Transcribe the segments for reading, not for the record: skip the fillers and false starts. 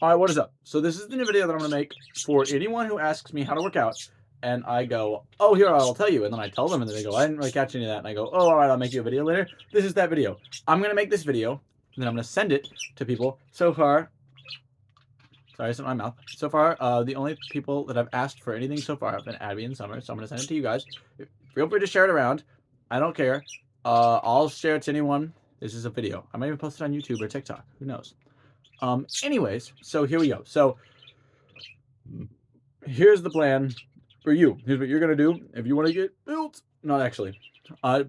All right, what is up? So this is the new video that I'm going to make for anyone who asks me how to work out, and I go, oh, here, I'll tell you. And then I tell them, and then they go, I didn't really catch any of that. And I go, oh, all right, I'll make you a video later. This is that video. I'm going to make this video, and then I'm going to send it to people. So far, sorry, it's in my mouth. So far, the only people that I've asked for anything so far have been Abby and Summer, so I'm going to send it to you guys. Feel free to share it around. I don't care. I'll share it to anyone. This is a video. I might even post it on YouTube or TikTok. Who knows? Anyways, so here we go. So here's the plan for you. Here's what you're going to do if you want to get built. Not actually.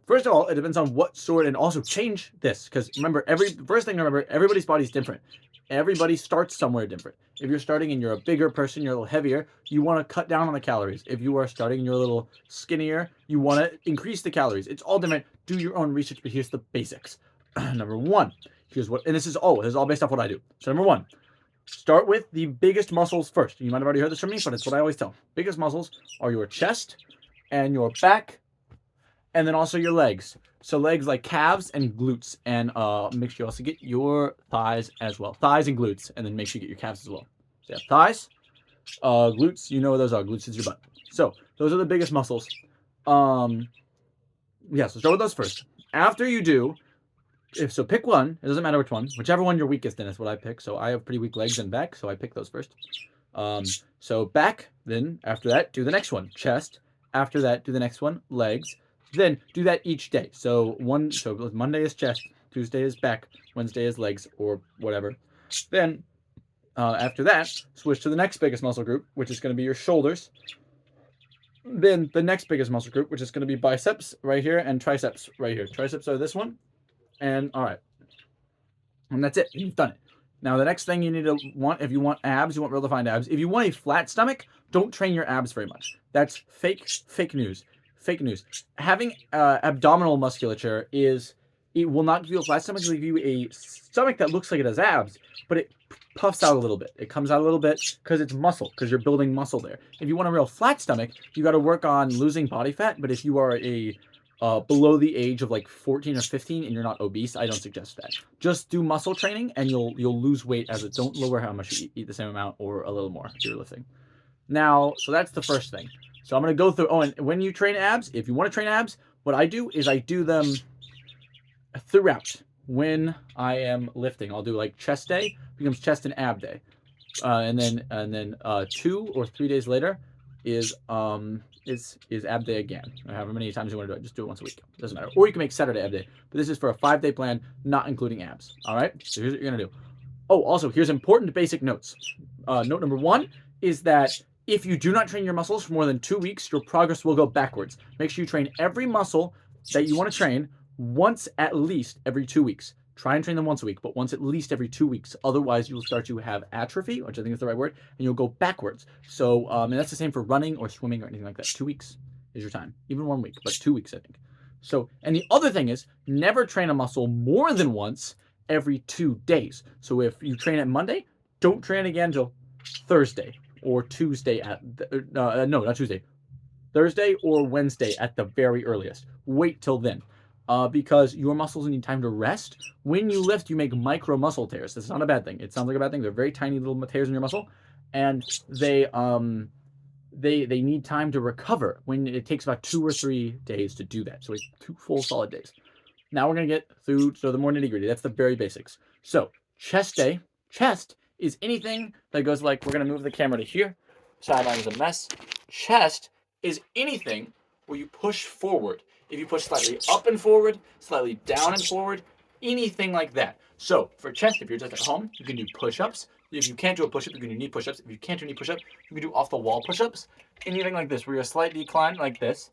First of all, it depends on what sort, and also change this. Because remember, first thing to remember, everybody's body's different. Everybody starts somewhere different. If you're starting and you're a bigger person, you're a little heavier, you want to cut down on the calories. If you are starting and you're a little skinnier, you want to increase the calories. It's all different. Do your own research, but here's the basics. Number one, here's what, and this is all based off what I do. So number one, start with the biggest muscles first. You might have already heard this from me, but it's what I always tell. Biggest muscles are your chest and your back, and then also your legs. So legs like calves and glutes, and make sure you also get your thighs as well. Thighs and glutes, and then make sure you get your calves as well. So you have thighs, glutes, you know what those are. Glutes is your butt. So those are the biggest muscles. Yeah, so start with those first. After you do, so pick one. It doesn't matter which one. Whichever one you're weakest in is what I pick. So I have pretty weak legs and back, so I pick those first. So back, then after that, do the next one. Chest. After that, do the next one. Legs. Then do that each day. So Monday is chest, Tuesday is back, Wednesday is legs, or whatever. Then after that, switch to the next biggest muscle group, which is going to be your shoulders. Then the next biggest muscle group, which is going to be biceps right here and triceps right here. Triceps are this one. And all right, and that's it. You've done it. Now the next thing you need to want, if you want abs, you want real-defined abs. If you want a flat stomach, don't train your abs very much. That's fake news. Fake news. Having abdominal musculature it will not give you a flat stomach. It will give you a stomach that looks like it has abs, but it puffs out a little bit. It comes out a little bit because it's muscle, because you're building muscle there. If you want a real flat stomach, you got to work on losing body fat. But if you are below the age of like 14 or 15 and you're not obese, I don't suggest that. Just do muscle training and you'll lose weight as it. Don't lower how much you eat the same amount or a little more if you're lifting. Now, so that's the first thing. So I'm going to go through, and when you train abs, if you want to train abs, what I do is I do them throughout. When I am lifting, I'll do like chest day becomes chest and ab day. And then 2 or 3 days later is ab day again. However many times you want to do it, just do it once a week. It doesn't matter. Or you can make Saturday ab day. But this is for a 5-day plan, not including abs. All right? So here's what you're going to do. Oh, also, here's important basic notes. Note number 1 is that if you do not train your muscles for more than 2 weeks, your progress will go backwards. Make sure you train every muscle that you want to train once at least every 2 weeks. Try and train them once a week, but once at least every 2 weeks. Otherwise, you'll start to have atrophy, which I think is the right word, and you'll go backwards. So, and that's the same for running or swimming or anything like that. 2 weeks is your time. Even 1 week, but 2 weeks, I think. So, and the other thing is, never train a muscle more than once every 2 days. So if you train it Monday, don't train again until Thursday or Tuesday no, not Tuesday. Thursday or Wednesday at the very earliest. Wait till then. Because your muscles need time to rest. When you lift, you make micro muscle tears. That's not a bad thing. It sounds like a bad thing. They're very tiny little tears in your muscle, and they need time to recover. When it takes about 2 or 3 days to do that. So it's 2 full solid days. Now we're gonna get through the more nitty-gritty. That's the very basics. So chest day. Chest is anything that goes like, we're gonna move the camera to here. Sideline is a mess. Chest is anything where you push forward. If you push slightly up and forward, slightly down and forward, anything like that. So for chest, if you're just at home, you can do push-ups. If you can't do a push-up, you can do knee push-ups. If you can't do knee push-up, you can do off-the-wall push-ups. Anything like this, where you're a slight decline like this.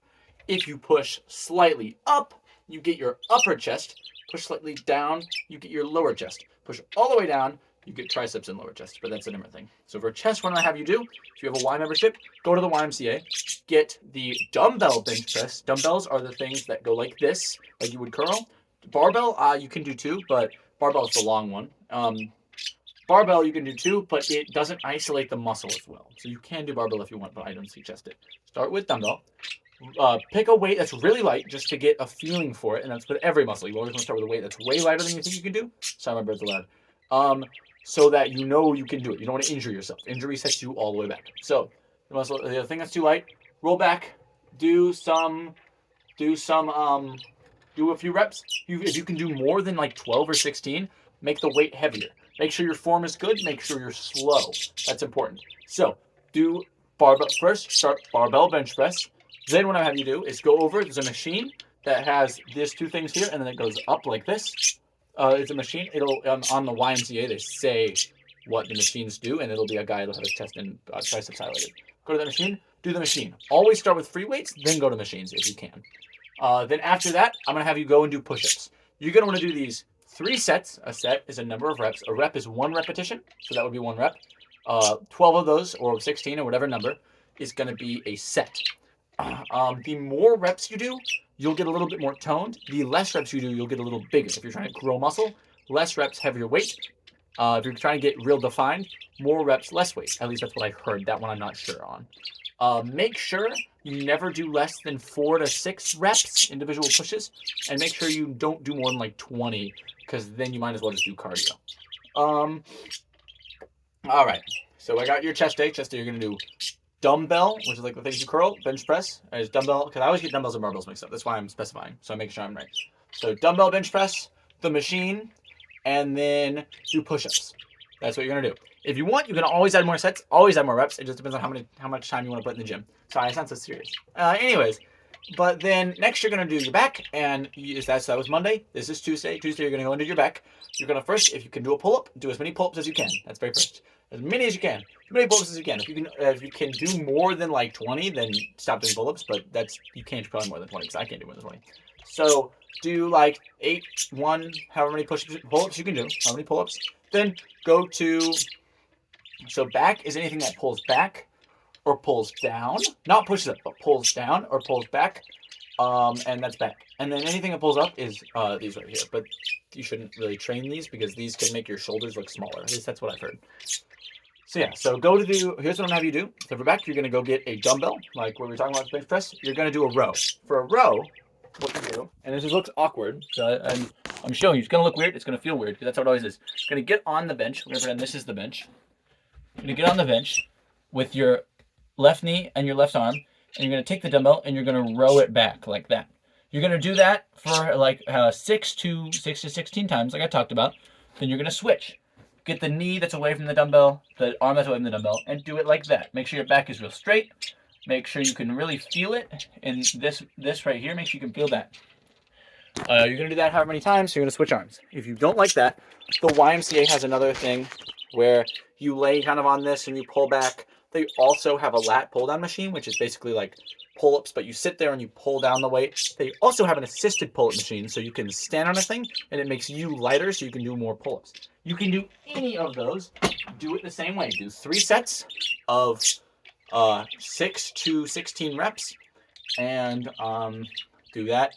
If you push slightly up, you get your upper chest. Push slightly down, you get your lower chest. Push all the way down, you get triceps and lower chest, but that's a different thing. So for chest, what I have you do, if you have a Y membership, go to the YMCA, get the dumbbell bench press. Dumbbells are the things that go like this, like you would curl. Barbell, you can do too, but barbell is the long one. Barbell you can do too, but it doesn't isolate the muscle as well. So you can do barbell if you want, but I don't suggest it. Start with dumbbell. Pick a weight that's really light just to get a feeling for it, and that's with every muscle. You always want to start with a weight that's way lighter than you think you can do. Sorry, my birds are loud. so that you know you can do it. You don't want to injure yourself. Injury sets you all the way back. So the other thing that's too light, roll back, do some, do some, do a few reps. If you can do more than like 12 or 16, make the weight heavier. Make sure your form is good. Make sure you're slow. That's important. So do barbell first. Start barbell bench press. Then what I have you do is go over. There's a machine that has these two things here, and then it goes up like this. It's a machine. It'll on the YMCA they say what the machines do, and it'll be a guy that'll have his chest and triceps highlighted. Go to the machine. Do the machine. Always start with free weights, then go to machines if you can. Then after that, I'm gonna have you go and do push-ups. You're gonna want to do these 3 sets. A set is a number of reps. A rep is 1 repetition, so that would be 1 rep. 12 of those, or 16, or whatever number, is gonna be a set. The more reps you do, you'll get a little bit more toned. The less reps you do, you'll get a little bigger. If you're trying to grow muscle, less reps, heavier weight. If you're trying to get real defined, more reps, less weight. At least that's what I heard. That one I'm not sure on. Make sure you never do less than 4 to 6 reps, individual pushes, and make sure you don't do more than like 20, because then you might as well just do cardio. All right, so I got your chest day. Chest day, you're gonna do dumbbell, which is like the things you curl, bench press. Is dumbbell, because I always get dumbbells and barbells mixed up. That's why I'm specifying, so I'm making sure I'm right. So dumbbell bench press, the machine, and then do push-ups. That's what you're gonna do. If you want, you can always add more sets, always add more reps. It just depends on how much time you want to put in the gym. Sorry, I sound so serious. Anyways, but then next you're gonna do your back, and that was Monday. This is Tuesday. Tuesday you're gonna go into your back. You're gonna first, if you can do a pull-up, do as many pull-ups as you can. That's very first. As many as you can. As many pull-ups as you can. If you can do more than like 20, then stop doing pull-ups. But you can't do probably more than 20 because I can't do more than 20. So do like 8, 1, however many pull-ups you can do. How many pull-ups? Then go to. So back is anything that pulls back or pulls down. Not pushes up, but pulls down or pulls back. And that's back. And then anything that pulls up is these right here. But you shouldn't really train these because these can make your shoulders look smaller. At least that's what I've heard. So yeah, so go to here's what I'm gonna have you do. So for back, you're gonna go get a dumbbell, like what we were talking about bench press. You're gonna do a row. For a row, what you do, and this just looks awkward, so I'm showing you. It's gonna look weird. It's gonna feel weird because that's how it always is. You're gonna get on the bench. We're gonna pretend this is the bench. You're gonna get on the bench with your left knee and your left arm, and you're gonna take the dumbbell and you're gonna row it back like that. You're gonna do that for like 6 to 16 times, like I talked about. Then you're gonna switch. Get the knee that's away from the dumbbell, the arm that's away from the dumbbell, and do it like that. Make sure your back is real straight. Make sure you can really feel it. And this right here, make sure you can feel that. You're gonna do that however many times. So you're gonna switch arms. If you don't like that, the YMCA has another thing where you lay kind of on this and you pull back. They also have a lat pull down machine, which is basically like pull-ups, but you sit there and you pull down the weight. They also have an assisted pull-up machine, so you can stand on a thing and it makes you lighter so you can do more pull-ups. You can do any of those. Do it the same way. Do 3 sets of 6 to 16 reps, and do that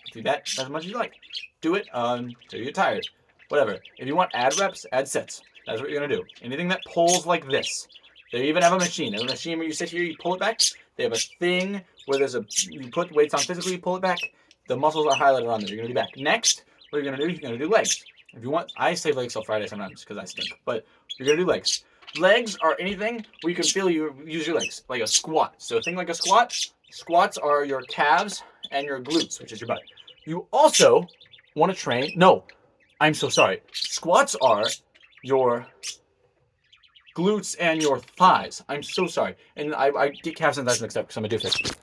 as much as you like. Do it till you're tired. Whatever. If you want add reps, add sets. That's what you're gonna do. Anything that pulls like this. They even have a machine. There's a machine where you sit here, you pull it back. They have a thing where you put weights on physically, you pull it back. The muscles are highlighted on there. You're gonna be back. Next, what you're gonna do? You're gonna do legs. If you want, I save legs till Friday sometimes because I stink. But you're gonna do legs. Legs are anything where you can feel you use your legs, like a squat. So a thing like a squat. Squats are your calves and your glutes, which is your butt. You also want to train. No, I'm so sorry. Squats are your glutes and your thighs. I'm so sorry. And I get calves and thighs mixed up because I'm a doofus.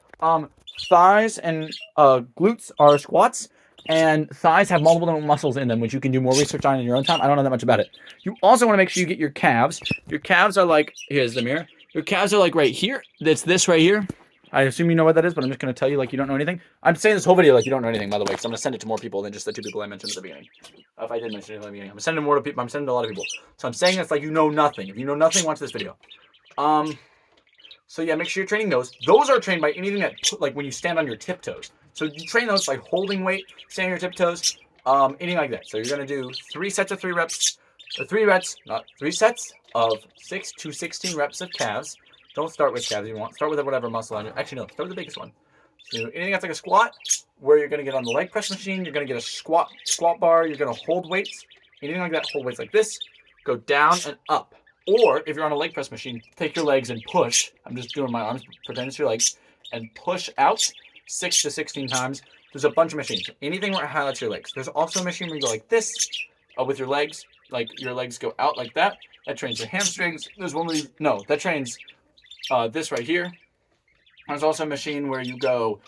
Thighs and glutes are squats, and thighs have multiple different muscles in them, which you can do more research on in your own time. I don't know that much about it. You also want to make sure you get your calves. Your calves are like, here's the mirror. Your calves are like right here. That's this right here. I assume you know what that is, but I'm just going to tell you like you don't know anything. I'm saying this whole video like you don't know anything, by the way, because I'm going to send it to more people than just the 2 people I mentioned at the beginning. If I did mention it at the beginning. I'm sending more to people. I'm sending to a lot of people. So I'm saying this like you know nothing. If you know nothing, watch this video. So yeah, make sure you're training those. Those are trained by anything that, like when you stand on your tiptoes. So you train those by holding weight, standing on your tiptoes, anything like that. So you're going to do 3 sets of 3 reps, or 3 reps, not 3 sets of 6 to 16 reps of calves. Don't start with calves. You want start with whatever muscle on you. Actually, no. Start with the biggest one. So anything that's like a squat, where you're going to get on the leg press machine, you're going to get a squat bar. You're going to hold weights. Anything like that, hold weights like this. go down and up. Or if you're on a leg press machine, take your legs and push. I'm just doing my arms, pretend it's your legs, and push out 6 to 16 times. There's a bunch of machines. Anything where it highlights your legs. There's also a machine where you go like this with your legs, like your legs go out like that. That trains your hamstrings. There's one where that trains this right here. There's also a machine where you go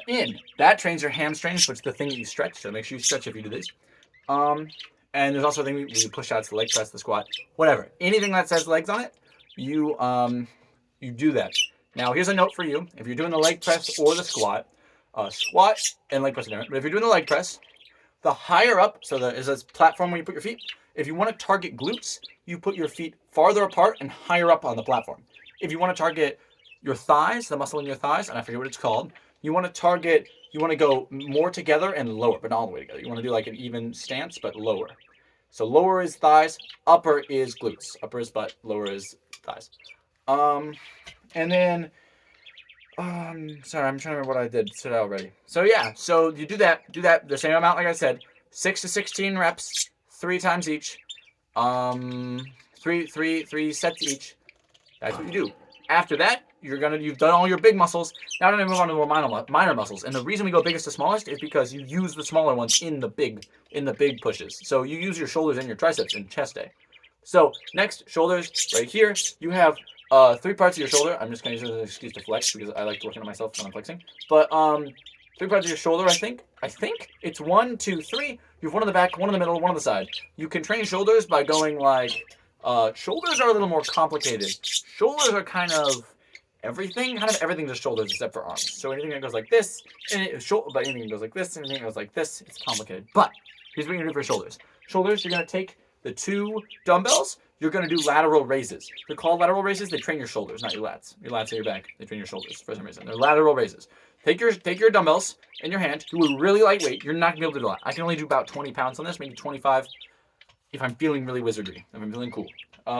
in. That trains your hamstrings, which is the thing that you stretch. So make sure you stretch if you do this. And there's also a thing where you push out to the leg press, the squat, whatever. Anything that says legs on it, you do that. Now here's a note for you: if you're doing the leg press or the squat and leg press are different. But if you're doing the leg press, the higher up, so there is a platform where you put your feet. If you want to target glutes, you put your feet farther apart and higher up on the platform. If you want to target your thighs, the muscle in your thighs, and I forget what it's called, you want to go more together and lower, but not all the way together. You want to do like an even stance, but lower. So lower is thighs, upper is glutes. Upper is butt, lower is thighs. And then, sorry, I'm trying to remember what I did. Said already. So yeah, so you do that the same amount, like I said, 6 to 16 reps, 3 times each, three sets each. That's what you do. After that, you've done all your big muscles. Now we're gonna move on to more minor muscles. And the reason we go biggest to smallest is because you use the smaller ones in the big pushes. So you use your shoulders and your triceps in chest day. So next, shoulders right here. You have 3 parts of your shoulder. I'm just gonna use it as an excuse to flex because I like looking at myself when I'm flexing. But 3 parts of your shoulder, I think it's 1, 2, 3. You have one in the back, one in the middle, one on the side. You can train shoulders by going like shoulders are a little more complicated. Shoulders are kind of everything just shoulders except for arms. So anything that goes like this, but anything that goes like this, anything that goes like this, it's complicated. But here's what you're gonna do for shoulders. Shoulders, you're gonna take the 2 dumbbells. You're gonna do lateral raises. They're called lateral raises. They train your shoulders, not your lats. Your lats are your back. They train your shoulders for some reason. They're lateral raises. Take your dumbbells in your hand. Do a really lightweight. You're not gonna be able to do a lot. I can only do about 20 pounds on this, maybe 25. If I'm feeling really wizardry, if I'm feeling cool.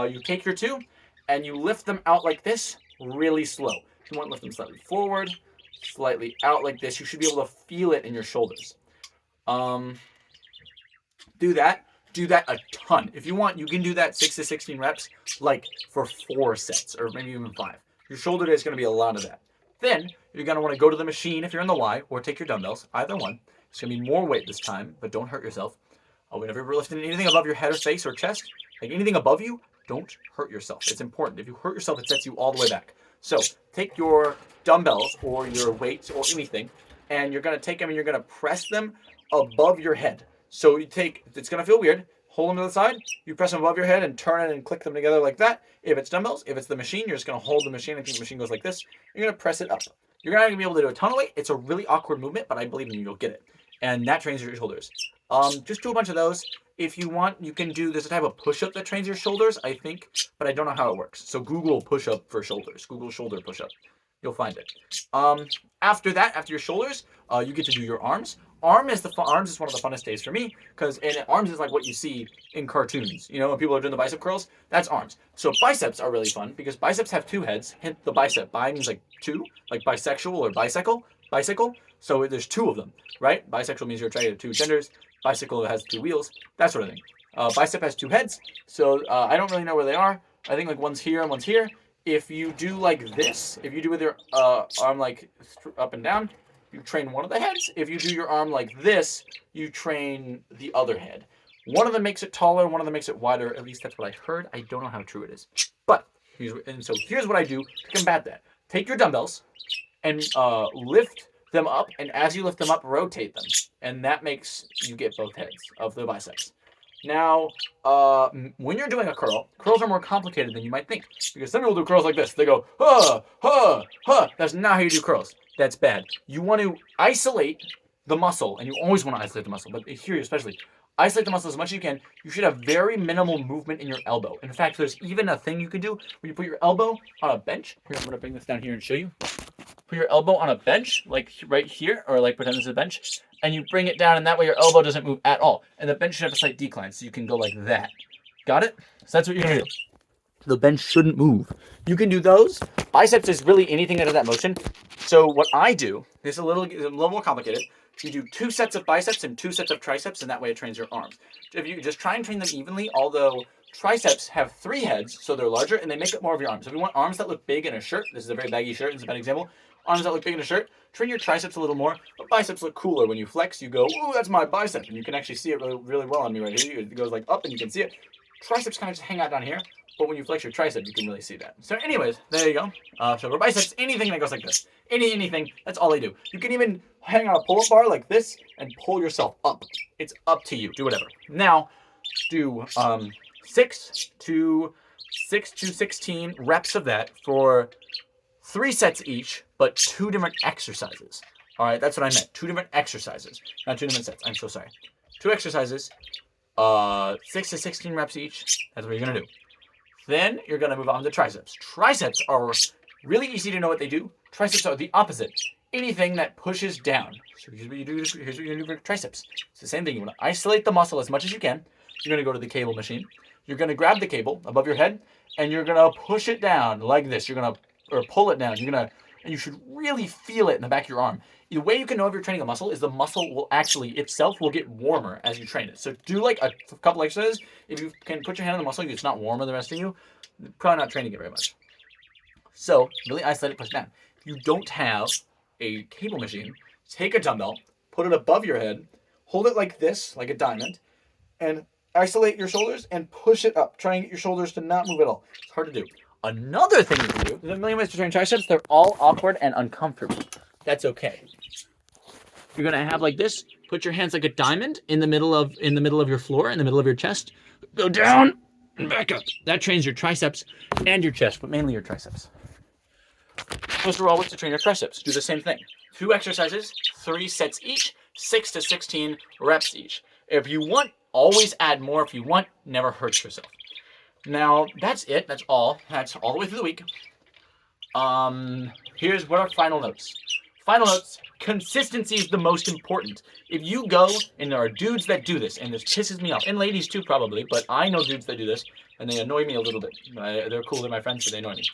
You take your 2 and you lift them out like this really slow. You want to lift them slightly forward, slightly out like this. You should be able to feel it in your shoulders. Do that a ton. If you want, you can do that 6 to 16 reps like for 4 sets or maybe even 5. Your shoulder day is going to be a lot of that. Then you're going to want to go to the machine if you're in the Y or take your dumbbells, either one. It's going to be more weight this time, but don't hurt yourself. Whenever you're lifting anything above your head or face or chest, like anything above you, don't hurt yourself. It's important. If you hurt yourself, it sets you all the way back. So take your dumbbells or your weights or anything, and you're going to take them and you're going to press them above your head. So it's going to feel weird. Hold them to the side. You press them above your head and turn it and click them together like that. If it's dumbbells, if it's the machine, you're just going to hold the machine until the machine goes like this. You're going to press it up. You're not going to be able to do a ton of weight. It's a really awkward movement, but I believe in you, you'll get it. And that trains your shoulders. Just do a bunch of those. If you want, you can do, there's a type of push-up that trains your shoulders, I think, but I don't know how it works. So Google push-up for shoulders. Google shoulder push-up. You'll find it. After that, after your shoulders, you get to do your arms. Arms is one of the funnest days for me because arms is like what you see in cartoons. You know, when people are doing the bicep curls, that's arms. So biceps are really fun because biceps have 2 heads. Hint the bicep. Bi means like 2, like bisexual or bicycle. So there's 2 of them, right? Bisexual means you're attracted to 2 genders. Bicycle has 2 wheels, that sort of thing. Bicep has 2 heads, so I don't really know where they are. I think like one's here and one's here. If you do like this, if you do with your arm like up and down, you train one of the heads. If you do your arm like this, you train the other head. One of them makes it taller, one of them makes it wider. At least that's what I heard. I don't know how true it is. But here's what I do to combat that. Take your dumbbells and lift them up, and as you lift them up, rotate them, and that makes you get both heads of the biceps. Now, when you're doing a curl, curls are more complicated than you might think because some people do curls like this. They go, huh, huh, huh. That's not how you do curls. That's bad. You want to isolate the muscle, and you always want to isolate the muscle, but here especially, isolate the muscle as much as you can. You should have very minimal movement in your elbow. In fact, there's even a thing you can do where you put your elbow on a bench. Here, I'm going to bring this down here and show you. Put your elbow on a bench, like right here, or like pretend this is a bench, and you bring it down, and that way your elbow doesn't move at all. And the bench should have a slight decline, so you can go like that. Got it? So that's what you're going to do. The bench shouldn't move. You can do those. Biceps is really anything that does that motion. So what I do, it's a little more complicated. You do 2 sets of biceps and 2 sets of triceps, and that way it trains your arms. If you just try and train them evenly, although Triceps have 3 heads, so they're larger, and they make up more of your arms. So if you want arms that look big in a shirt, this is a very baggy shirt, it's a bad example. Arms that look big in a shirt, train your triceps a little more, but biceps look cooler. When you flex, you go, ooh, that's my bicep, and you can actually see it really, really well on me right here. It goes like up, and you can see it. Triceps kind of just hang out down here, but when you flex your tricep, you can really see that. So anyways, there you go. So for biceps, anything that goes like this, anything, that's all they do. You can even hang on a pull-up bar like this and pull yourself up. It's up to you. Do whatever. Now, do 6 to 16 reps of that for 3 sets each, but 2 different exercises. All right, that's what I meant. 2 different exercises, not 2 different sets. I'm so sorry. 2 exercises, 6 to 16 reps each. That's what you're gonna do. Then you're gonna move on to triceps. Triceps are really easy to know what they do. Triceps are the opposite. Anything that pushes down. So here's what you do. Here's what you're gonna do for triceps. It's the same thing. You wanna isolate the muscle as much as you can. You're gonna go to the cable machine. You're gonna grab the cable above your head, and you're gonna push it down like this. You're gonna pull it down. And you should really feel it in the back of your arm. The way you can know if you're training a muscle is the muscle will actually itself will get warmer as you train it. So do like a couple exercises. If you can put your hand on the muscle, it's not warmer than the rest of you, you're probably not training it very much. So really isolate it, push it down. If you don't have a cable machine, take a dumbbell, put it above your head, hold it like this, like a diamond, and isolate your shoulders and push it up. Try and get your shoulders to not move at all. It's hard to do. Another thing you can do, there's a million ways to train triceps. They're all awkward and uncomfortable. That's okay. You're gonna have like this. Put your hands like a diamond in the middle of your floor, in the middle of your chest. Go down and back up. That trains your triceps and your chest, but mainly your triceps. Those are all ways to train your triceps. Do the same thing. 2 exercises, 3 sets each, 6 to 16 reps each. If you want, always add more. If you want, never hurt yourself. Now, that's it. That's all. That's all the way through the week. Here's what our final notes. Final notes. Consistency is the most important. If you go, and there are dudes that do this, and this pisses me off, and ladies too probably, but I know dudes that do this, and they annoy me a little bit. They're cool, they're my friends, but they annoy me.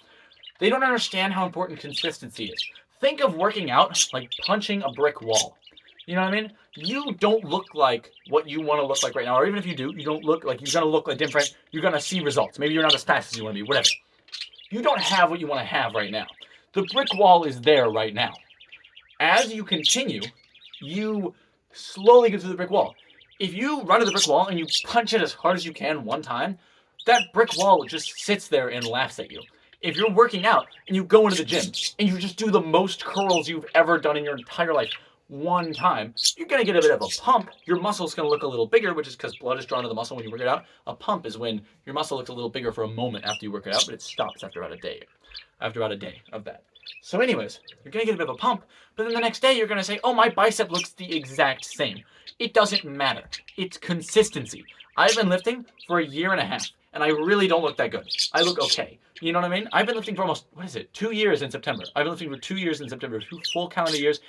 They don't understand how important consistency is. Think of working out like punching a brick wall. You know what I mean? You don't look like what you want to look like right now, or even if you do, you don't look like, you're going to look like different, you're going to see results. Maybe you're not as fast as you want to be, whatever. You don't have what you want to have right now. The brick wall is there right now. As you continue, you slowly get through the brick wall. If you run to the brick wall and you punch it as hard as you can one time, that brick wall just sits there and laughs at you. If you're working out and you go into the gym and you just do the most curls you've ever done in your entire life one time, you're going to get a bit of a pump. Your muscle's going to look a little bigger, which is because blood is drawn to the muscle when you work it out. A pump is when your muscle looks a little bigger for a moment after you work it out, but it stops after about a day. After about a day of that. So anyways, you're going to get a bit of a pump, but then the next day you're going to say, oh, my bicep looks the exact same. It doesn't matter. It's consistency. I've been lifting for 1.5 years, and I really don't look that good. I look okay. You know what I mean? I've been lifting for almost, 2 years in September. I've been lifting for 2 years in September, 2 full calendar years.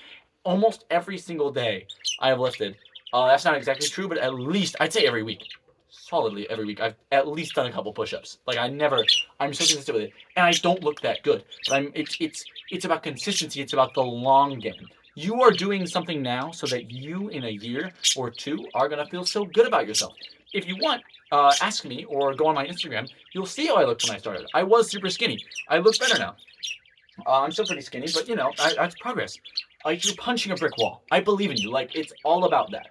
Almost every single day I have lifted. That's not exactly true, but at least, I'd say every week. Solidly every week. I've at least done a couple push-ups. Like I'm so consistent with it. And I don't look that good. But it's about consistency. It's about the long game. You are doing something now so that you in 1 year or 2 are going to feel so good about yourself. If you want, ask me or go on my Instagram. You'll see how I looked when I started. I was super skinny. I look better now. I'm still pretty skinny, but that's progress. You're punching a brick wall. I believe in you. Like, it's all about that.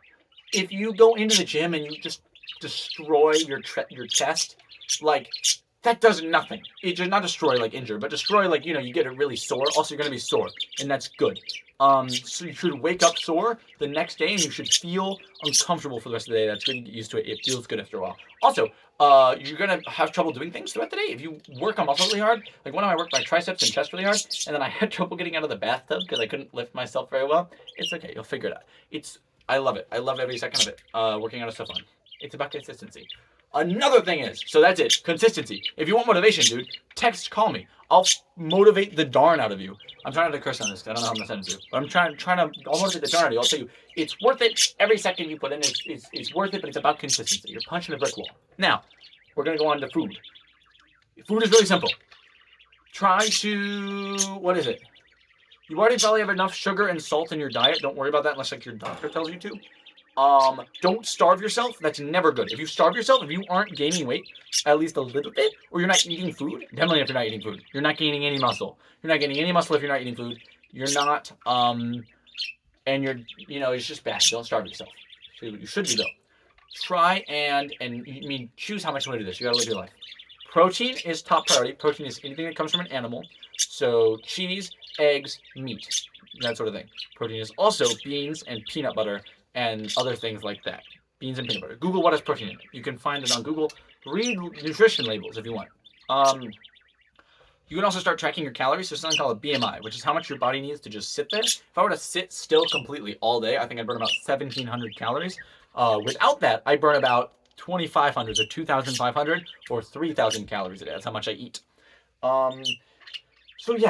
If you go into the gym and you just destroy your chest, like, that does nothing. It does not destroy, like, injure, but destroy, like, you get it really sore. Also, you're going to be sore, and that's good. So you should wake up sore the next day, and you should feel uncomfortable for the rest of the day. That's good. You get used to it. It feels good after a while. Also, you're going to have trouble doing things throughout the day. If you work on muscle really hard, like one time I worked my triceps and chest really hard, and then I had trouble getting out of the bathtub because I couldn't lift myself very well. It's okay. You'll figure it out. I love it. I love every second of it. Working out is so fun. It's about consistency. Another thing is, so that's it, consistency. If you want motivation, dude, call me. I'll motivate the darn out of you. I'm trying not to curse on this, because I don't know how I'm going to send it to. But I'll motivate the darn out of you. I'll tell you, it's worth it. Every second you put in is worth it, but it's about consistency. You're punching a brick wall. Now, we're going to go on to food. Food is really simple. Try to, what is it? You already probably have enough sugar and salt in your diet. Don't worry about that unless like your doctor tells you to. Don't starve yourself. That's never good. If you starve yourself, if you aren't gaining weight at least a little bit, or you're not eating food, definitely if you're not eating food, you're not gaining any muscle. You're not gaining any muscle if you're not eating food. You're not, and you're, it's just bad. Don't starve yourself. So you should do though. Try and choose how much you want to do this. You gotta live your life. Protein is top priority. Protein is anything that comes from an animal. So cheese, eggs, meat, that sort of thing. Protein is also beans and peanut butter and other things like that. Beans and peanut butter. Google what has protein in it. You can find it on Google. Read nutrition labels if you want. You can also start tracking your calories. There's something called a BMI, which is how much your body needs to just sit there. If I were to sit still completely all day, I think I'd burn about 1,700 calories. Without that, I burn about 2,500 or 2,500 or 3,000 calories a day. That's how much I eat.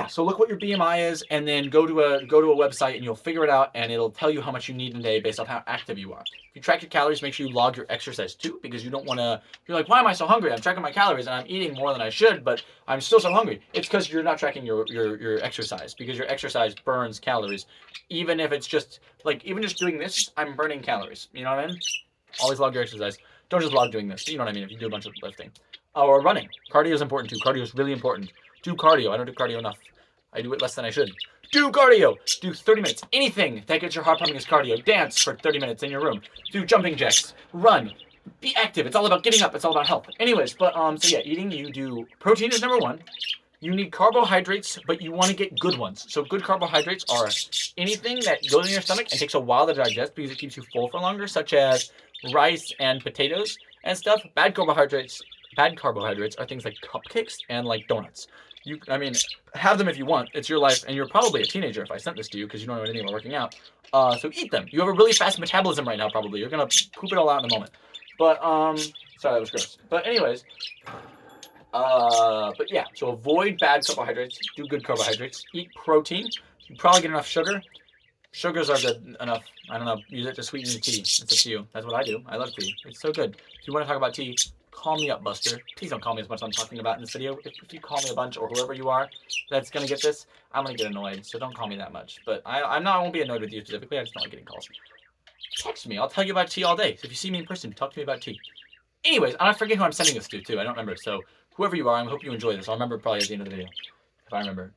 So look what your BMI is, and then go to a website, and you'll figure it out, and it'll tell you how much you need in a day based on how active you are. If you track your calories, make sure you log your exercise too, because you don't want to. You're like, why am I so hungry? I'm tracking my calories and I'm eating more than I should, but I'm still so hungry. It's because you're not tracking your exercise, because your exercise burns calories, even if it's just even just doing this, I'm burning calories. You know what I mean? Always log your exercise. Don't just log doing this. You know what I mean? If you do a bunch of lifting or running, cardio is important too. Cardio is really important. Do cardio. I don't do cardio enough. I do it less than I should. Do cardio. Do 30 minutes. Anything that gets your heart pumping is cardio. Dance for 30 minutes in your room. Do jumping jacks. Run. Be active. It's all about getting up. It's all about health. Anyways, eating, you do protein is number one. You need carbohydrates, but you want to get good ones. So good carbohydrates are anything that goes in your stomach and takes a while to digest because it keeps you full for longer, such as rice and potatoes and stuff. Bad carbohydrates are things like cupcakes and like donuts. Have them if you want. It's your life, and you're probably a teenager if I sent this to you because you don't know anything about working out. So eat them. You have a really fast metabolism right now, probably. You're gonna poop it all out in a moment. But sorry, that was gross. But anyways, so avoid bad carbohydrates. Do good carbohydrates. Eat protein. You probably get enough sugar. Sugars are good enough. I don't know. Use it to sweeten your tea. It's up to you. That's what I do. I love tea. It's so good. If you want to talk about tea, call me up, Buster. Please don't call me as much as I'm talking about in this video. If you call me a bunch, or whoever you are that's going to get this, I'm going to get annoyed. So don't call me that much. But I won't be annoyed with you specifically. I just don't like getting calls. Text me. I'll tell you about tea all day. So if you see me in person, talk to me about tea. Anyways, I forget who I'm sending this to, too. I don't remember. So whoever you are, I hope you enjoy this. I'll remember probably at the end of the video. If I remember.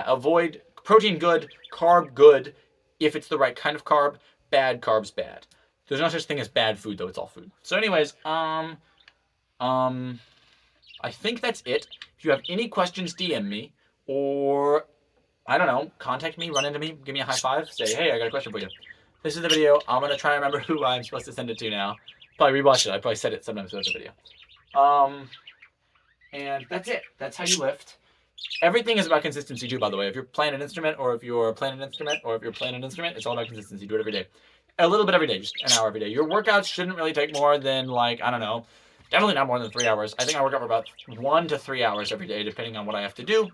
Avoid protein good, carb good, if it's the right kind of carb. Bad carbs bad. There's no such thing as bad food, though. It's all food. So anyways, I think that's it. If you have any questions, DM me. Or, I don't know, contact me, run into me, give me a high five, say, hey, I got a question for you. This is the video. I'm going to try and remember who I'm supposed to send it to now. Probably rewatch it. I probably said it sometimes throughout the video. And that's it. That's how you lift. Everything is about consistency, too, by the way. If you're playing an instrument, or if you're playing an instrument, it's all about consistency. Do it every day. A little bit every day, just an hour every day. Your workouts shouldn't really take more than, definitely not more than 3 hours. I think I work out for about 1 to 3 hours every day, depending on what I have to do.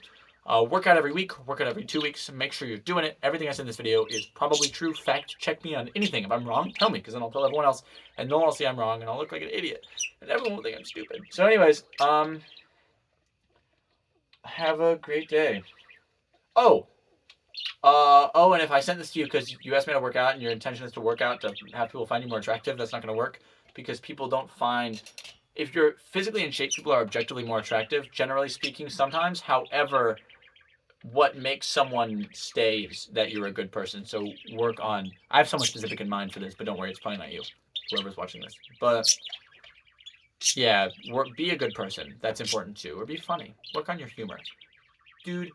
Work out every week, work out every 2 weeks. Make sure you're doing it. Everything I said in this video is probably true. Fact check me on anything. If I'm wrong, tell me, because then I'll tell everyone else, and no one will see I'm wrong, and I'll look like an idiot, and everyone will think I'm stupid. So anyways, have a great day. And if I sent this to you because you asked me to work out and your intention is to work out to have people find you more attractive, that's not going to work, because people don't find... If you're physically in shape, people are objectively more attractive, generally speaking, sometimes. However, what makes someone stay is that you're a good person. So work on... I have someone specific in mind for this, but don't worry, it's probably not you, whoever's watching this. But yeah, be a good person. That's important too. Or be funny. Work on your humor. Dude,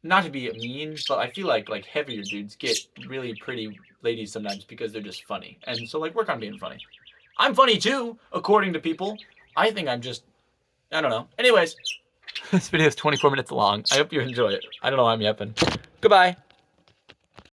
not to be mean, but I feel like heavier dudes get really pretty ladies sometimes because they're just funny. And so work on being funny. I'm funny too, according to people. I think I'm just... I don't know. Anyways, this video is 24 minutes long. I hope you enjoy it. I don't know why I'm yapping. Goodbye.